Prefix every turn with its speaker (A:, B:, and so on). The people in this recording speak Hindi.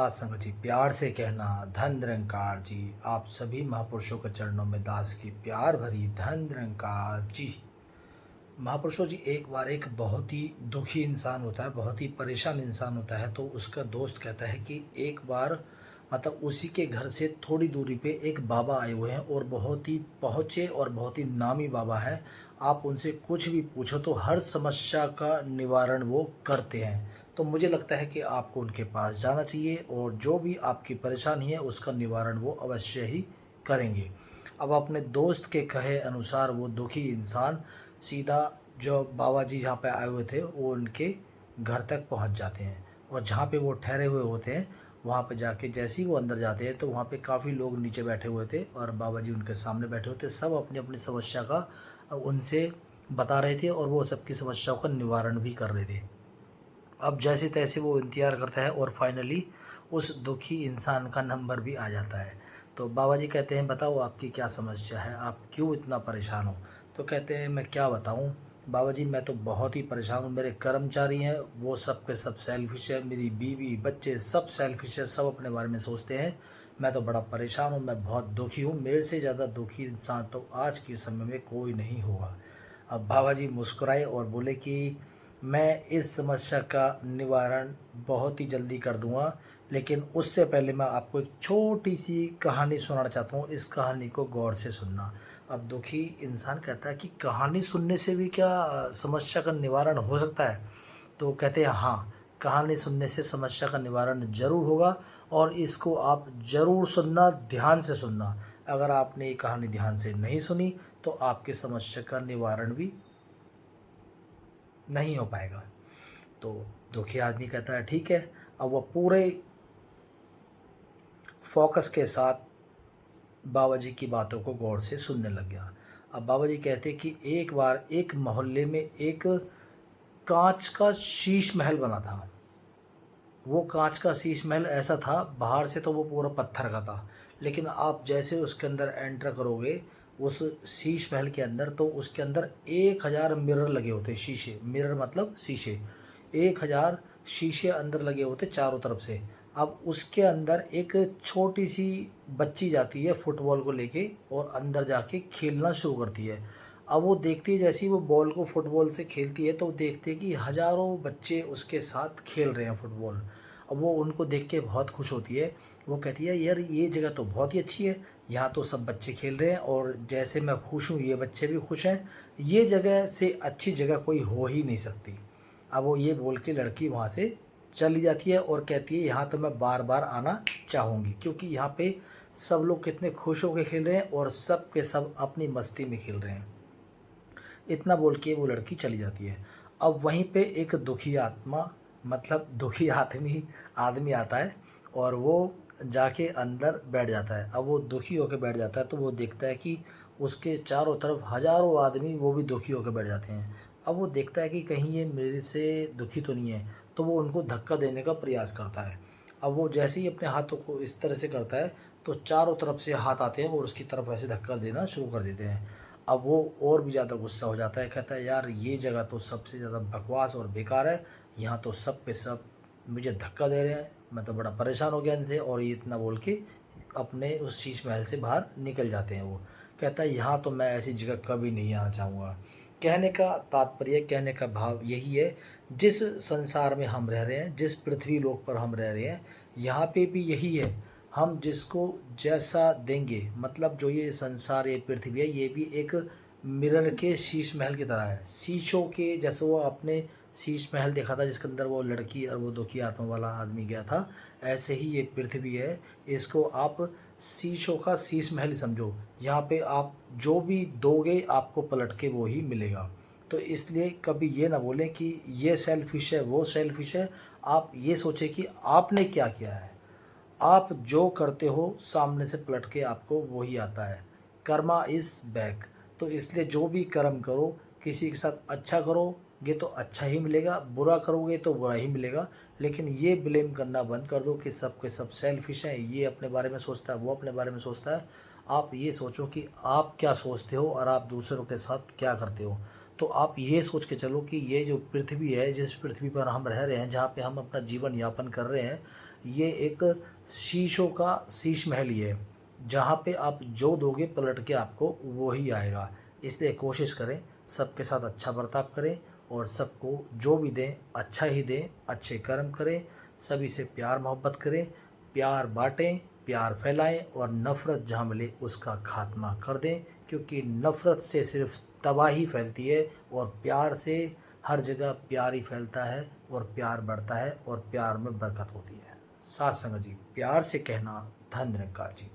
A: सत्संग जी, प्यार से कहना धन निरंकार जी। आप सभी महापुरुषों के चरणों में दास की प्यार भरी धन निरंकार जी। महापुरुषों जी, एक बार एक बहुत ही दुखी इंसान होता है, बहुत ही परेशान इंसान होता है। तो उसका दोस्त कहता है कि एक बार मतलब उसी के घर से थोड़ी दूरी पे एक बाबा आए हुए हैं और बहुत ही पहुँचे और बहुत ही नामी बाबा हैं। आप उनसे कुछ भी पूछो तो हर समस्या का निवारण वो करते हैं। तो मुझे लगता है कि आपको उनके पास जाना चाहिए और जो भी आपकी परेशानी है उसका निवारण वो अवश्य ही करेंगे। अब अपने दोस्त के कहे अनुसार वो दुखी इंसान सीधा जो बाबा जी जहाँ पे आए हुए थे वो उनके घर तक पहुँच जाते हैं। और जहाँ पे वो ठहरे हुए होते हैं वहाँ पे जाके जैसे ही वो अंदर जाते हैं तो वहाँ पे काफ़ी लोग नीचे बैठे हुए थे और बाबा जी उनके सामने बैठे होते, सब अपनी अपनी समस्या का उनसे बता रहे थे और वो सबकी समस्याओं का निवारण भी कर रहे थे। अब जैसे तैसे वो इंतज़ार करता है और फाइनली उस दुखी इंसान का नंबर भी आ जाता है। तो बाबा जी कहते हैं, बताओ आपकी क्या समस्या है, आप क्यों इतना परेशान हो। तो कहते हैं, मैं क्या बताऊं बाबा जी, मैं तो बहुत ही परेशान हूँ। मेरे कर्मचारी हैं वो सब के सब सेल्फिश है, मेरी बीवी बच्चे सब सेल्फिश है, सब अपने बारे में सोचते हैं। मैं तो बड़ा परेशान हूँ, मैं बहुत दुखी हूँ। मेरे से ज़्यादा दुखी इंसान तो आज के समय में कोई नहीं होगा। अब बाबा जी मुस्कुराए और बोले कि मैं इस समस्या का निवारण बहुत ही जल्दी कर दूंगा, लेकिन उससे पहले मैं आपको एक छोटी सी कहानी सुनाना चाहता हूँ। इस कहानी को गौर से सुनना। अब दुखी इंसान कहता है कि कहानी सुनने से भी क्या समस्या का निवारण हो सकता है। तो कहते हैं हाँ, कहानी सुनने से समस्या का निवारण ज़रूर होगा और इसको आप ज़रूर सुनना, ध्यान से सुनना। अगर आपने ये कहानी ध्यान से नहीं सुनी तो आपकी समस्या का निवारण भी नहीं हो पाएगा। तो दुखी आदमी कहता है ठीक है। अब वह पूरे फोकस के साथ बाबा जी की बातों को गौर से सुनने लग गया। अब बाबा जी कहते कि एक बार एक मोहल्ले में एक कांच का शीश महल बना था। वो कांच का शीश महल ऐसा था, बाहर से तो वो पूरा पत्थर का था, लेकिन आप जैसे उसके अंदर एंटर करोगे उस शीश महल के अंदर, तो उसके अंदर 1000 मिरर लगे होते, शीशे, मिरर मतलब शीशे। 1000 शीशे अंदर लगे होते चारों तरफ से। अब उसके अंदर एक छोटी सी बच्ची जाती है फुटबॉल को लेके और अंदर जाके खेलना शुरू करती है। अब वो देखती है जैसे ही वो बॉल को फुटबॉल से खेलती है तो वो देखते हैं कि हज़ारों बच्चे उसके साथ खेल रहे हैं फुटबॉल। अब वो उनको देख के बहुत खुश होती है। वो कहती है यार ये जगह तो बहुत ही अच्छी है, यहाँ तो सब बच्चे खेल रहे हैं और जैसे मैं खुश हूँ ये बच्चे भी खुश हैं, ये जगह से अच्छी जगह कोई हो ही नहीं सकती। अब वो ये बोल के लड़की वहाँ से चली जाती है और कहती है यहाँ तो मैं बार बार आना चाहूँगी, क्योंकि यहाँ पे सब लोग कितने खुश होकर खेल रहे हैं और सब के सब अपनी मस्ती में खेल रहे हैं। इतना बोल के वो लड़की चली जाती है। अब वहीं पे एक दुखी आत्मा मतलब दुखी आदमी आदमी आता है और वो जाके अंदर बैठ जाता है। अब वो दुखी होकर बैठ जाता है तो वो देखता है कि उसके चारों तरफ हज़ारों आदमी वो भी दुखी होकर बैठ जाते हैं। अब वो देखता है कि कहीं ये मेरे से दुखी तो नहीं है, तो वो उनको धक्का देने का प्रयास करता है। अब वो जैसे ही अपने हाथों को इस तरह से करता है तो चारों तरफ से हाथ आते हैं और उसकी तरफ ऐसे धक्का देना शुरू कर देते हैं। अब वो और भी ज़्यादा गुस्सा हो जाता है, कहता है यार ये जगह तो सबसे ज़्यादा बकवास और बेकार है, यहाँ तो सब पे सब मुझे धक्का दे रहे हैं, मैं तो बड़ा परेशान हो गया इनसे। और ये इतना बोल के अपने उस शीश महल से बाहर निकल जाते हैं। वो कहता है यहाँ तो मैं ऐसी जगह कभी नहीं आना चाहूँगा। कहने का तात्पर्य, कहने का भाव यही है, जिस संसार में हम रह रहे हैं, जिस पृथ्वी लोक पर हम रह रहे हैं, यहाँ पे भी यही है। हम जिसको जैसा देंगे, मतलब जो ये संसार, ये पृथ्वी है, ये भी एक मिरर के शीश महल की तरह है। शीशों के जैसे वो आपने शीश महल देखा था जिसके अंदर वो लड़की और वो दुखी आत्मा वाला आदमी गया था, ऐसे ही ये पृथ्वी है। इसको आप शीशों का शीश महल ही समझो। यहाँ पे आप जो भी दोगे आपको पलट के वो ही मिलेगा। तो इसलिए कभी ये ना बोलें कि ये सेल्फिश है वो सेल्फिश है। आप ये सोचें कि आपने क्या किया है। आप जो करते हो सामने से पलट के आपको वही आता है। Karma is back. तो इसलिए जो भी कर्म करो, किसी के साथ अच्छा करोगे तो अच्छा ही मिलेगा, बुरा करोगे तो बुरा ही मिलेगा। लेकिन ये ब्लेम करना बंद कर दो कि सब के सब सेल्फिश हैं, ये अपने बारे में सोचता है, वो अपने बारे में सोचता है। आप ये सोचो कि आप क्या सोचते हो और आप दूसरों के साथ क्या करते हो। तो आप ये सोच के चलो कि ये जो पृथ्वी है, जिस पृथ्वी पर हम रह रहे हैं, जहाँ पे हम अपना जीवन यापन कर रहे हैं, ये एक शीशों का शीश महल ही है, जहाँ पे आप जो दोगे पलट के आपको वो ही आएगा। इसलिए कोशिश करें, सबके साथ अच्छा बर्ताव करें और सबको जो भी दें अच्छा ही दें, अच्छे कर्म करें, सभी से प्यार मोहब्बत करें, प्यार बाँटें, प्यार फैलाएं और नफ़रत जहाँ मिले उसका खात्मा कर दें, क्योंकि नफ़रत से सिर्फ तबाही फैलती है और प्यार से हर जगह प्यार ही फैलता है और प्यार बढ़ता है और प्यार में बरकत होती है। साथ संगत जी, प्यार से कहना धन निरंकार जी।